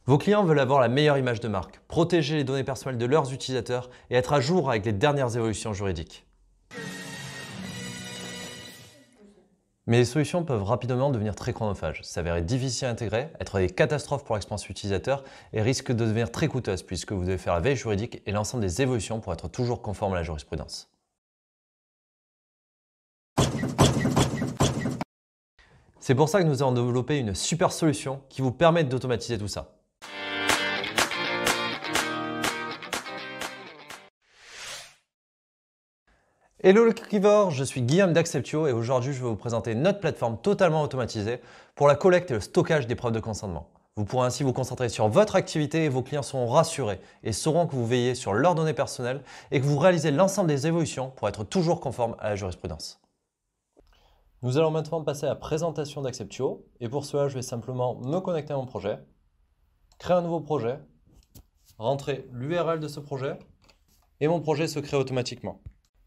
Vos clients veulent avoir la meilleure image de marque, protéger les données personnelles de leurs utilisateurs et être à jour avec les dernières évolutions juridiques. Mais les solutions peuvent rapidement devenir très chronophages, s'avérer difficiles à intégrer, être des catastrophes pour l'expérience utilisateur et risquent de devenir très coûteuses puisque vous devez faire la veille juridique et l'ensemble des évolutions pour être toujours conforme à la jurisprudence. C'est pour ça que nous avons développé une super solution qui vous permet d'automatiser tout ça. Hello le Clickivore, je suis Guillaume d'Acceptio et aujourd'hui je vais vous présenter notre plateforme totalement automatisée pour la collecte et le stockage des preuves de consentement. Vous pourrez ainsi vous concentrer sur votre activité et vos clients seront rassurés et sauront que vous veillez sur leurs données personnelles et que vous réalisez l'ensemble des évolutions pour être toujours conforme à la jurisprudence. Nous allons maintenant passer à la présentation d'Acceptio et pour cela je vais simplement me connecter à mon projet, créer un nouveau projet, rentrer l'URL de ce projet et mon projet se crée automatiquement.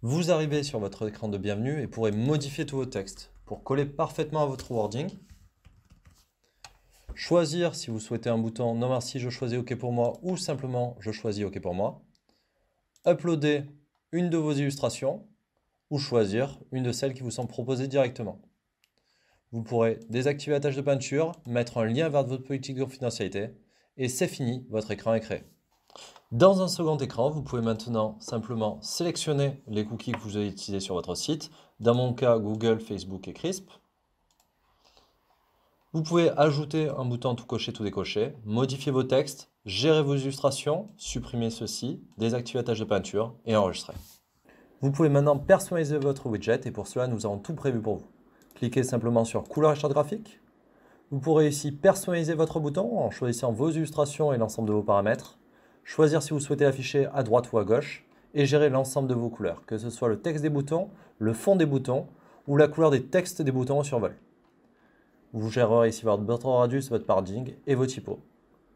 Vous arrivez sur votre écran de bienvenue et pourrez modifier tous vos textes pour coller parfaitement à votre wording. Choisir si vous souhaitez un bouton non merci je choisis OK pour moi ou simplement je choisis OK pour moi. Uploader une de vos illustrations ou choisir une de celles qui vous sont proposées directement. Vous pourrez désactiver la tâche de peinture, mettre un lien vers votre politique de confidentialité et c'est fini, votre écran est créé. Dans un second écran, vous pouvez maintenant simplement sélectionner les cookies que vous allez utiliser sur votre site. Dans mon cas, Google, Facebook et Crisp. Vous pouvez ajouter un bouton tout cocher, tout décocher, modifier vos textes, gérer vos illustrations, supprimer ceci, désactiver la tâche de peinture et enregistrer. Vous pouvez maintenant personnaliser votre widget et pour cela, nous avons tout prévu pour vous. Cliquez simplement sur couleur et charte graphique. Vous pourrez ici personnaliser votre bouton en choisissant vos illustrations et l'ensemble de vos paramètres. Choisir si vous souhaitez afficher à droite ou à gauche et gérer l'ensemble de vos couleurs, que ce soit le texte des boutons, le fond des boutons ou la couleur des textes des boutons au survol. Vous gérerez ici votre radius, votre padding et vos typos.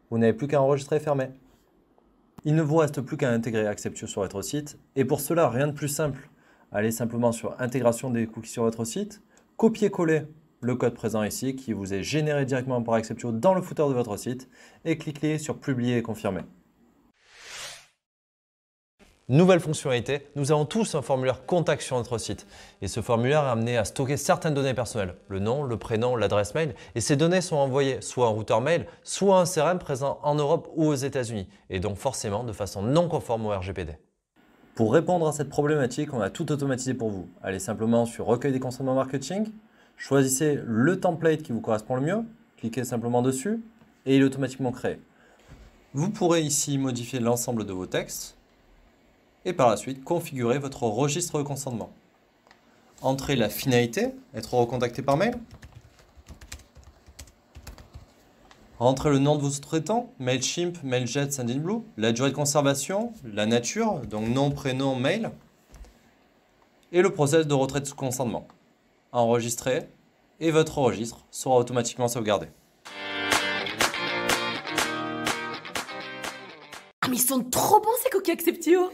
Vous n'avez plus qu'à enregistrer et fermer. Il ne vous reste plus qu'à intégrer Acceptio sur votre site et pour cela, rien de plus simple. Allez simplement sur intégration des cookies sur votre site, copier-coller le code présent ici qui vous est généré directement par Acceptio dans le footer de votre site et cliquez sur publier et confirmer. Nouvelle fonctionnalité, nous avons tous un formulaire contact sur notre site et ce formulaire est amené à stocker certaines données personnelles, le nom, le prénom, l'adresse mail et ces données sont envoyées soit en routeur mail, soit un CRM présent en Europe ou aux États-Unis et donc forcément de façon non conforme au RGPD. Pour répondre à cette problématique, on a tout automatisé pour vous. Allez simplement sur recueil des consentements marketing, choisissez le template qui vous correspond le mieux, cliquez simplement dessus et il est automatiquement créé. Vous pourrez ici modifier l'ensemble de vos textes et par la suite configurer votre registre de consentement. Entrez la finalité, être recontacté par mail. Rentrez le nom de vos sous-traitants, Mailchimp, Mailjet, Sendinblue, la durée de conservation, la nature, donc nom, prénom, mail, et le process de retrait de consentement. Enregistrez et votre registre sera automatiquement sauvegardé. Ah mais ils sont trop bons ces cookies Acceptio!